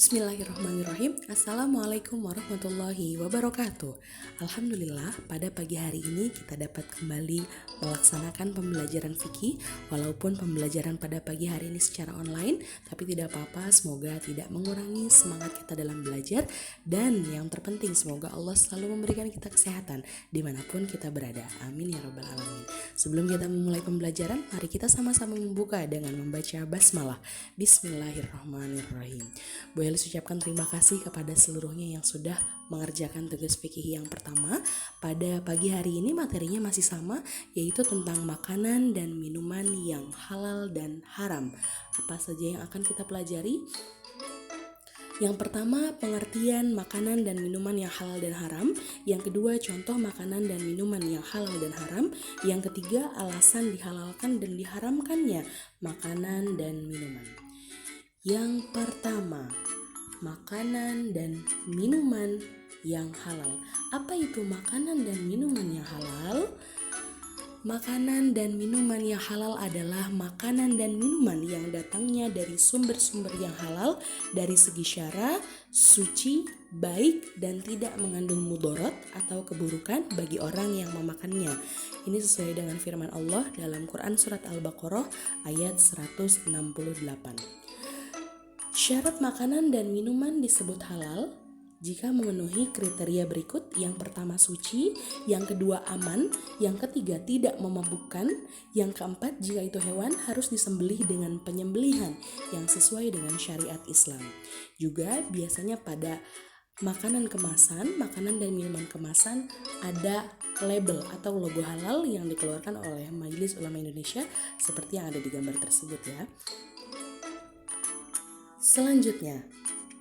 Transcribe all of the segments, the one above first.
Bismillahirrahmanirrahim. Assalamualaikum warahmatullahi wabarakatuh. Alhamdulillah, pada pagi hari ini kita dapat kembali melaksanakan pembelajaran fikih. Walaupun pembelajaran pada pagi hari ini secara online, tapi tidak apa-apa, semoga tidak mengurangi semangat kita dalam belajar. Dan yang terpenting, semoga Allah selalu memberikan kita kesehatan dimanapun kita berada. Amin ya rabbal alamin. Sebelum kita memulai pembelajaran, mari kita sama-sama membuka dengan membaca basmalah. Bismillahirrahmanirrahim. Bu Elis ucapkan terima kasih kepada seluruhnya yang sudah mengerjakan tugas fikih yang pertama. Pada pagi hari ini materinya masih sama, yaitu tentang makanan dan minuman yang halal dan haram. Apa saja yang akan kita pelajari? Yang pertama, pengertian makanan dan minuman yang halal dan haram. Yang kedua, contoh makanan dan minuman yang halal dan haram. Yang ketiga, alasan dihalalkan dan diharamkannya makanan dan minuman. Yang pertama, makanan dan minuman yang halal. Apa itu makanan dan minuman yang halal? Makanan dan minuman yang halal adalah makanan dan minuman yang datangnya dari sumber-sumber yang halal dari segi syara, suci, baik, dan tidak mengandung mudarat atau keburukan bagi orang yang memakannya. Ini sesuai dengan firman Allah dalam Quran Surat Al-Baqarah ayat 168. Syarat makanan dan minuman disebut halal jika memenuhi kriteria berikut. Yang pertama suci, yang kedua aman, yang ketiga tidak memabukkan, yang keempat jika itu hewan harus disembelih dengan penyembelihan yang sesuai dengan syariat Islam. Juga biasanya pada makanan kemasan, makanan dan minuman kemasan ada label atau logo halal yang dikeluarkan oleh Majelis Ulama Indonesia seperti yang ada di gambar tersebut ya. Selanjutnya,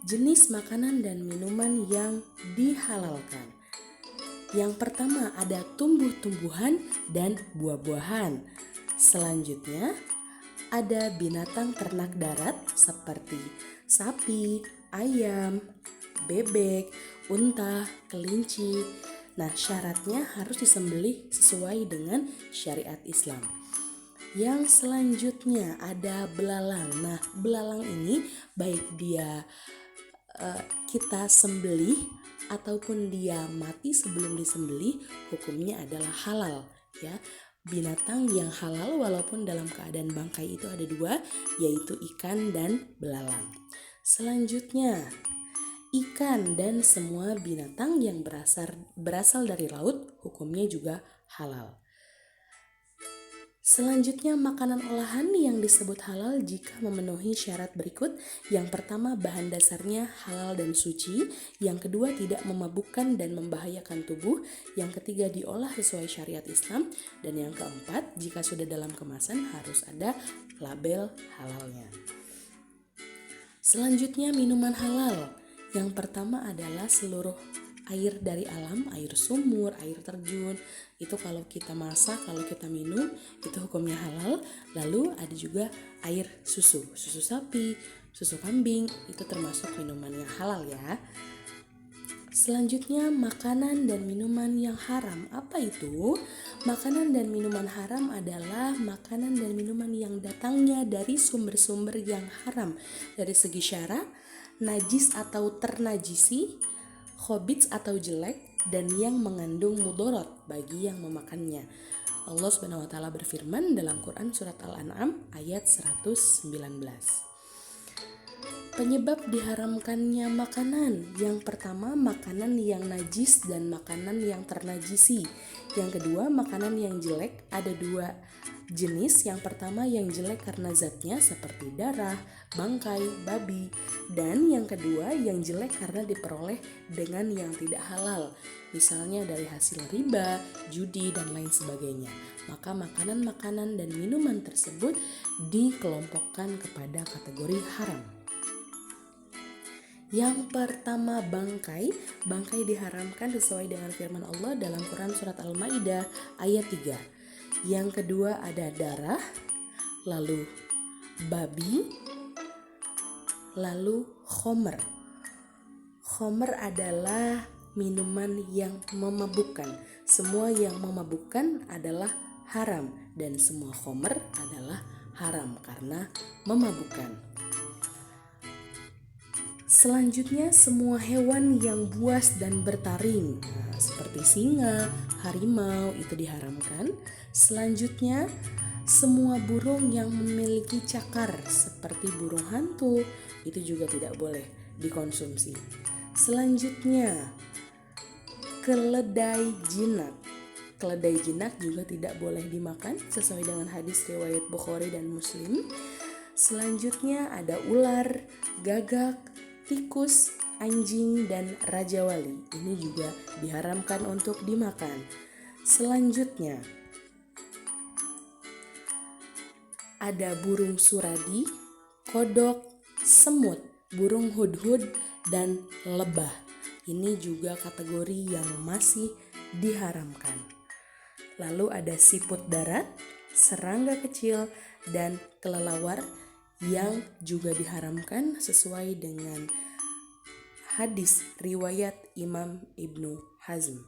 jenis makanan dan minuman yang dihalalkan. Yang pertama ada tumbuh-tumbuhan dan buah-buahan. Selanjutnya, ada binatang ternak darat seperti sapi, ayam, bebek, unta, kelinci. Nah, syaratnya harus disembelih sesuai dengan syariat Islam. Yang selanjutnya ada belalang. Nah, belalang ini baik dia kita sembelih ataupun dia mati sebelum disembelih, hukumnya adalah halal ya. Binatang yang halal walaupun dalam keadaan bangkai itu ada dua, yaitu ikan dan belalang. Selanjutnya, ikan dan semua binatang yang berasal dari laut, hukumnya juga halal. Selanjutnya, makanan olahan yang disebut halal jika memenuhi syarat berikut. Yang pertama, bahan dasarnya halal dan suci. Yang kedua, tidak memabukkan dan membahayakan tubuh. Yang ketiga, diolah sesuai syariat Islam. Dan yang keempat, jika sudah dalam kemasan harus ada label halalnya. Selanjutnya, minuman halal. Yang pertama adalah seluruh air dari alam, air sumur, air terjun. Itu kalau kita masak, kalau kita minum, itu hukumnya halal. Lalu ada juga air susu sapi, susu kambing, itu termasuk minuman yang halal ya. Selanjutnya, makanan dan minuman yang haram. Apa itu? Makanan dan minuman haram adalah makanan dan minuman yang datangnya dari sumber-sumber yang haram dari segi syara, najis atau ternajisi, khabits atau jelek, dan yang mengandung mudarat bagi yang memakannya. Allah Subhanahu wa taala berfirman dalam Quran surat Al-An'am ayat 119. Penyebab diharamkannya makanan. Yang pertama, makanan yang najis dan makanan yang ternajisi. Yang kedua, makanan yang jelek. Ada dua jenis. Yang pertama yang jelek karena zatnya seperti darah, bangkai, babi. Dan yang kedua yang jelek karena diperoleh dengan yang tidak halal. Misalnya dari hasil riba, judi, dan lain sebagainya. Maka makanan-makanan dan minuman tersebut dikelompokkan kepada kategori haram. Yang pertama, bangkai. Bangkai diharamkan sesuai dengan firman Allah dalam Quran surat Al-Maidah ayat 3. Yang kedua ada darah, lalu babi, lalu khomer. Khomer adalah minuman yang memabukkan. Semua yang memabukkan adalah haram dan semua khomer adalah haram karena memabukkan. Selanjutnya, semua hewan yang buas dan bertaring, nah, seperti singa, harimau itu diharamkan. Selanjutnya, semua burung yang memiliki cakar seperti burung hantu itu juga tidak boleh dikonsumsi. Selanjutnya, keledai jinak. Keledai jinak juga tidak boleh dimakan sesuai dengan hadis riwayat Bukhari dan Muslim. Selanjutnya ada ular, gagak, tikus, anjing, dan raja wali. Ini juga diharamkan untuk dimakan. Selanjutnya ada burung suradi, kodok, semut, burung hudhud, dan lebah. Ini juga kategori yang masih diharamkan. Lalu ada siput darat, serangga kecil, dan kelelawar yang juga diharamkan sesuai dengan hadis riwayat Imam Ibnu Hazm.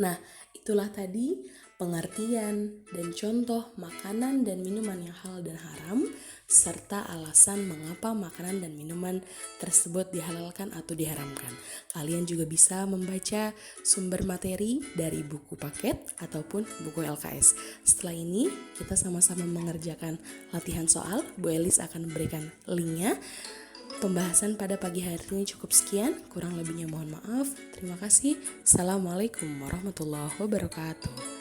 Nah, itulah tadi pengertian dan contoh makanan dan minuman yang halal dan haram, serta alasan mengapa makanan dan minuman tersebut dihalalkan atau diharamkan. Kalian juga bisa membaca sumber materi dari buku paket ataupun buku LKS. Setelah ini, kita sama-sama mengerjakan latihan soal. Bu Elis akan memberikan linknya. Pembahasan pada pagi hari ini cukup sekian, kurang lebihnya mohon maaf. Terima kasih. Assalamualaikum warahmatullahi wabarakatuh.